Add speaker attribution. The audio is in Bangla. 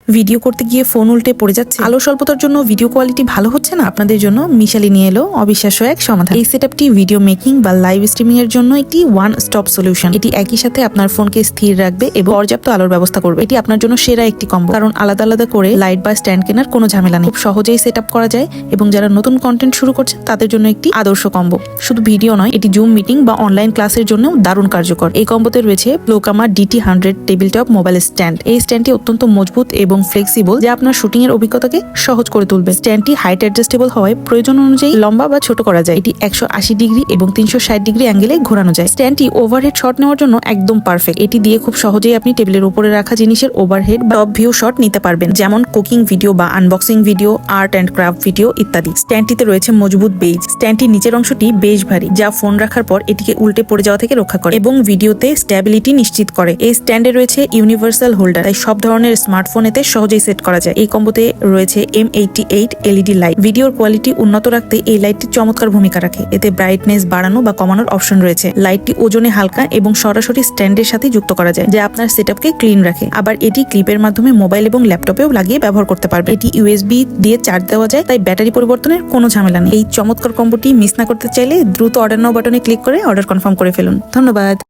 Speaker 1: ভিডিও করতে গিয়ে ফোন উল্টে পড়ে যাচ্ছে, আলো স্বল্পতার জন্য ভিডিও কোয়ালিটি ভালো হচ্ছে না, আপনাদের জন্য মিশালি নিয়ে এলো অবিশ্বাস্য এক সমাধান। এই সেটআপটি ভিডিও মেকিং বা লাইভ স্ট্রিমিং এর জন্য একটি ওয়ান স্টপ সলিউশন। এটি একই সাথে আপনার ফোনকে স্থির রাখবে এবং পর্যাপ্ত আলোর ব্যবস্থা করবে। এটি আপনার জন্য সেরা একটি কম্বো, কারণ আলাদা আলাদা করে লাইট বা স্ট্যান্ড কেনার কোনো ঝামেলা নেই। খুব সহজেই সেটআপ করা যায় এবং যারা নতুন কন্টেন্ট শুরু করছে তাদের জন্য একটি আদর্শ কম্বো। শুধু ভিডিও নয়, এটি জুম মিটিং বা অনলাইন ক্লাসের জন্য দারুণ কার্যকর। এই কম্বোতে রয়েছে প্লোকামা DT100 table top mobile stand. এই স্ট্যান্ডটি অত্যন্ত মজবুত এবং ফ্লেক্সিবল, যা আপনার শুটিং এর অভিজ্ঞতাকে সহজ করে তুলবে। স্ট্যান্ডটি হাইট অ্যাডজাস্টেবল হওয়ায় প্রয়োজন অনুযায়ী লম্বা বা ছোট করা যায়। এটি 180 ডিগ্রি এবং 360 ডিগ্রি অ্যাঙ্গেলে ঘোরানো যায়। স্ট্যান্ডটি ওভারহেড শট নেওয়ার জন্য একদম পারফেক্ট। এটি দিয়ে খুব সহজেই আপনি টেবিলের উপরে রাখা জিনিসের ওভারহেড বা টপ ভিউ শট নিতে পারবেন, যেমন কুকিং ভিডিও বা unboxing video, art and craft video ইত্যাদি। স্ট্যান্ডটিতে রয়েছে মজবুত বেজ। স্ট্যান্ডটির নিচের অংশটি বেশ ভারী, যা ফোন রাখার পর এটিকে উল্টে পড়ে যাওয়া থেকে রক্ষা করে এবং ভিডিওতে স্ট্যাবিলিটি নিশ্চিত করে। এই স্ট্যান্ডে রয়েছে ইউনিভার্সাল হোল্ডার, তাই সব ধরনের স্মার্টফোন এতে সহজেই সেট করা যায়। এই কম্বোতে রয়েছে M88 LED লাইট। ভিডিওর কোয়ালিটি উন্নত রাখতে এই লাইটটি চমৎকার ভূমিকা রাখে। এতে ব্রাইটনেস বাড়ানো বা কমানোর অপশন রয়েছে। লাইটটি ওজনে হালকা এবং সরাসরি স্ট্যান্ডের সাথে যুক্ত করা যায়, যা আপনার সেটআপকে ক্লিন রাখে। আবার এটি ক্লিপের মাধ্যমে মোবাইল এবং ল্যাপটপেও লাগিয়ে ব্যবহার করতে পারবে। এটি USB দিয়ে চার্জ দেওয়া যায়, তাই ব্যাটারি পরিবর্তনের কোনো ঝামেলা নেই। এই চমৎকার কম্বোটি মিস না করতে চাইলে দ্রুত অর্ডার নাও বাটনে ক্লিক করে অর্ডার কনফার্ম করে ফেলুন। ধন্যবাদ।